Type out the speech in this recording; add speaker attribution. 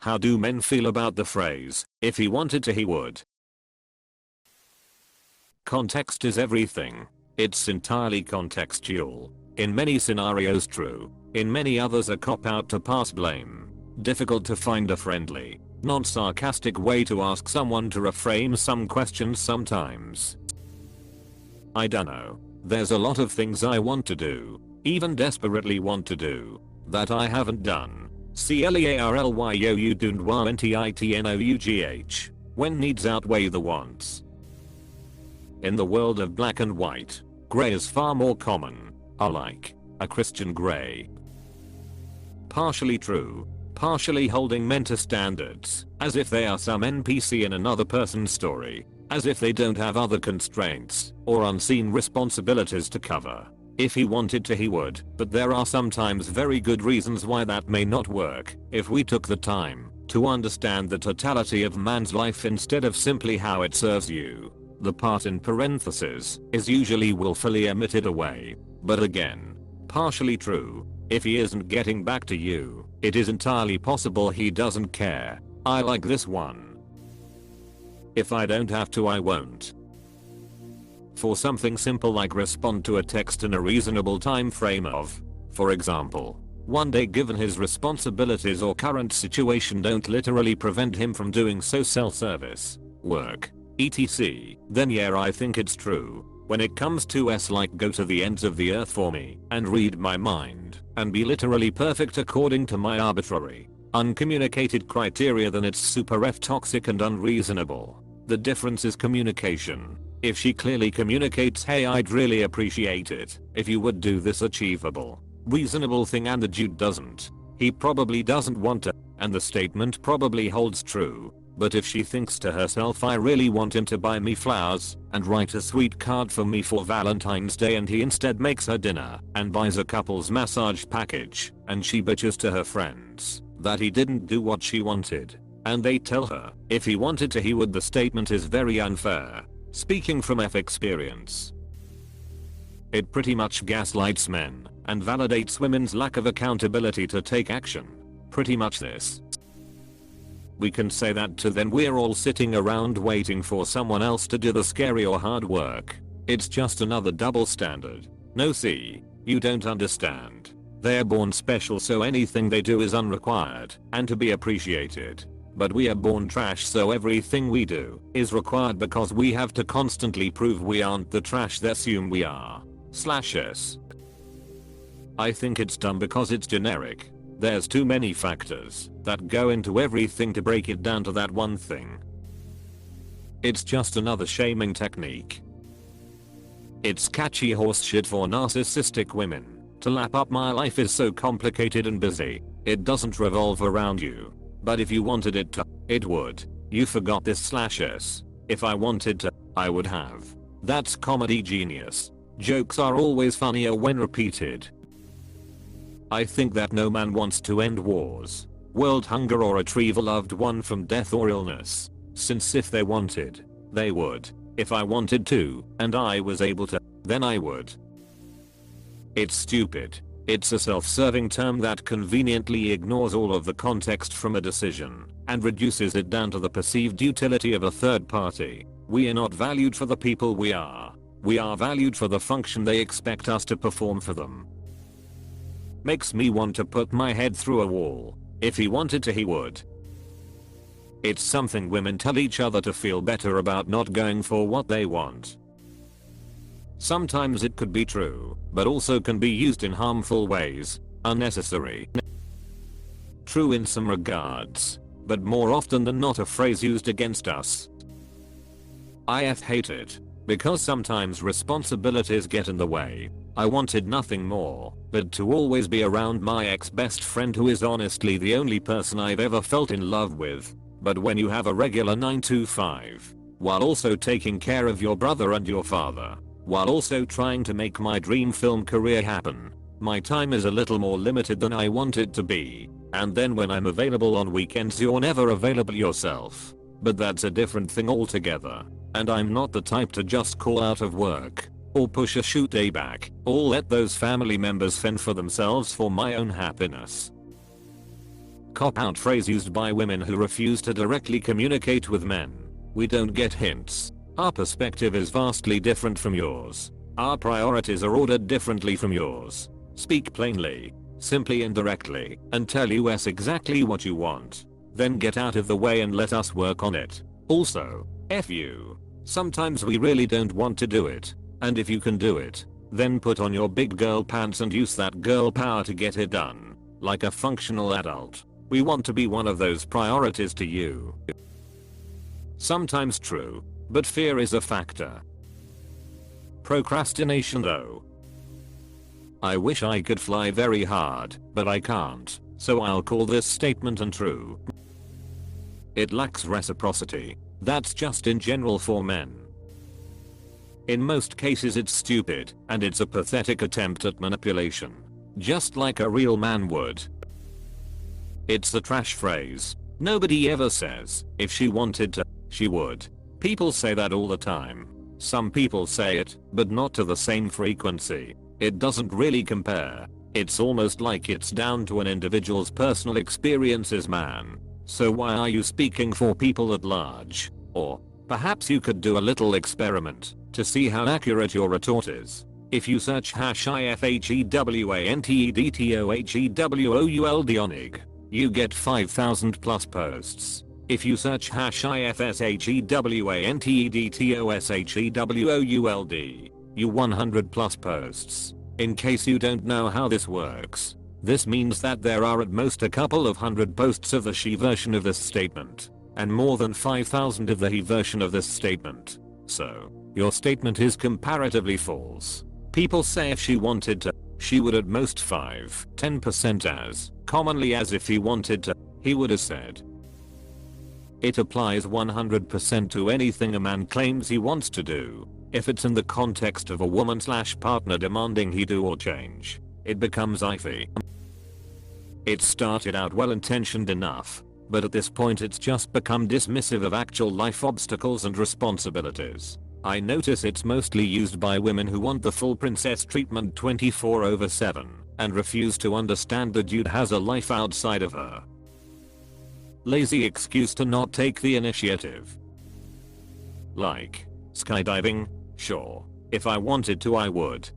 Speaker 1: How do men feel about the phrase, if he wanted to he would? Context is everything. It's entirely contextual. In many scenarios true, in many others a cop-out to pass blame. Difficult to find a friendly, non-sarcastic way to ask someone to reframe some questions sometimes. I dunno. There's a lot of things I want to do, even desperately want to do, that I haven't done. CLEARLYOU when needs outweigh the wants. In the world of black and white, grey is far more common. I like a Christian grey. Partially true, partially holding men to standards, as if they are some NPC in another person's story, as if they don't have other constraints or unseen responsibilities to cover. If he wanted to he would, but there are sometimes very good reasons why that may not work, if we took the time to understand the totality of man's life instead of simply how it serves you. The part in parentheses is usually willfully omitted away. But again, partially true. If he isn't getting back to you, it is entirely possible he doesn't care. I like this one. If I don't have to I won't. For something simple like respond to a text in a reasonable time frame of, for example, one day given his responsibilities or current situation don't literally prevent him from doing so self-service, work, etc. Then yeah I think it's true. When it comes to like go to the ends of the earth for me and read my mind and be literally perfect according to my arbitrary, uncommunicated criteria then it's super toxic and unreasonable. The difference is communication. If she clearly communicates hey I'd really appreciate it if you would do this achievable, reasonable thing and the dude doesn't, he probably doesn't want to, and the statement probably holds true. But if she thinks to herself I really want him to buy me flowers and write a sweet card for me for Valentine's Day and he instead makes her dinner and buys a couple's massage package and she bitches to her friends that he didn't do what she wanted and they tell her if he wanted to he would, the statement is very unfair. Speaking from experience, it pretty much gaslights men and validates women's lack of accountability to take action. Pretty much this. We can say that to then we're all sitting around waiting for someone else to do the scary or hard work. It's just another double standard. No see, you don't understand. They're born special so anything they do is unrequired and to be appreciated. But we are born trash so everything we do is required because we have to constantly prove we aren't the trash they assume we are. /s. I think it's dumb because it's generic. There's too many factors that go into everything to break it down to that one thing. It's just another shaming technique. It's catchy horse shit for narcissistic women to lap up my life is so complicated and busy, it doesn't revolve around you. But if you wanted it to, it would. You forgot this /s. If I wanted to, I would have. That's comedy genius. Jokes are always funnier when repeated. I think that no man wants to end wars, world hunger or retrieve a loved one from death or illness, since if they wanted, they would. If I wanted to, and I was able to, then I would. It's stupid. It's a self-serving term that conveniently ignores all of the context from a decision and reduces it down to the perceived utility of a third party. We are not valued for the people we are. We are valued for the function they expect us to perform for them. Makes me want to put my head through a wall. If he wanted to he would. It's something women tell each other to feel better about not going for what they want. Sometimes it could be true, but also can be used in harmful ways, unnecessary. True in some regards, but more often than not a phrase used against us. I hate it, because sometimes responsibilities get in the way. I wanted nothing more but to always be around my ex-best friend who is honestly the only person I've ever felt in love with. But when you have a regular 9 to 5, while also taking care of your brother and your father, while also trying to make my dream film career happen, my time is a little more limited than I want it to be. And then when I'm available on weekends you're never available yourself. But that's a different thing altogether. And I'm not the type to just call out of work, or push a shoot day back, or let those family members fend for themselves for my own happiness. Cop-out phrase used by women who refuse to directly communicate with men. We don't get hints. Our perspective is vastly different from yours. Our priorities are ordered differently from yours. Speak plainly, simply and directly, and tell us exactly what you want. Then get out of the way and let us work on it. Also, F you. Sometimes we really don't want to do it. And if you can do it, then put on your big girl pants and use that girl power to get it done. Like a functional adult. We want to be one of those priorities to you. Sometimes true, but fear is a factor. Procrastination though. I wish I could fly very hard, but I can't, so I'll call this statement untrue. It lacks reciprocity. That's just in general for men. In most cases it's stupid, and it's a pathetic attempt at manipulation. Just like a real man would. It's the trash phrase. Nobody ever says, if she wanted to, she would. People say that all the time. Some people say it, but not to the same frequency. It doesn't really compare. It's almost like it's down to an individual's personal experiences, man. So why are you speaking for people at large? Or, perhaps you could do a little experiment to see how accurate your retort is. If you search #IFHEWANTEDTOHEWOULD on IG, you get 5,000 plus posts. If you search #IFSHEWANTEDTOSHEWOULD, you 100 plus posts. In case you don't know how this works, this means that there are at most a couple of hundred posts of the she version of this statement, and more than 5,000 of the he version of this statement. So, your statement is comparatively false. People say if she wanted to, she would at most 5-10% as commonly as if he wanted to, he would have said. It applies 100% to anything a man claims he wants to do. If it's in the context of a woman/partner demanding he do or change, it becomes iffy. It started out well intentioned enough, but at this point it's just become dismissive of actual life obstacles and responsibilities. I notice it's mostly used by women who want the full princess treatment 24/7 and refuse to understand the dude has a life outside of her. Lazy excuse to not take the initiative. Like, skydiving? Sure. If I wanted to I would.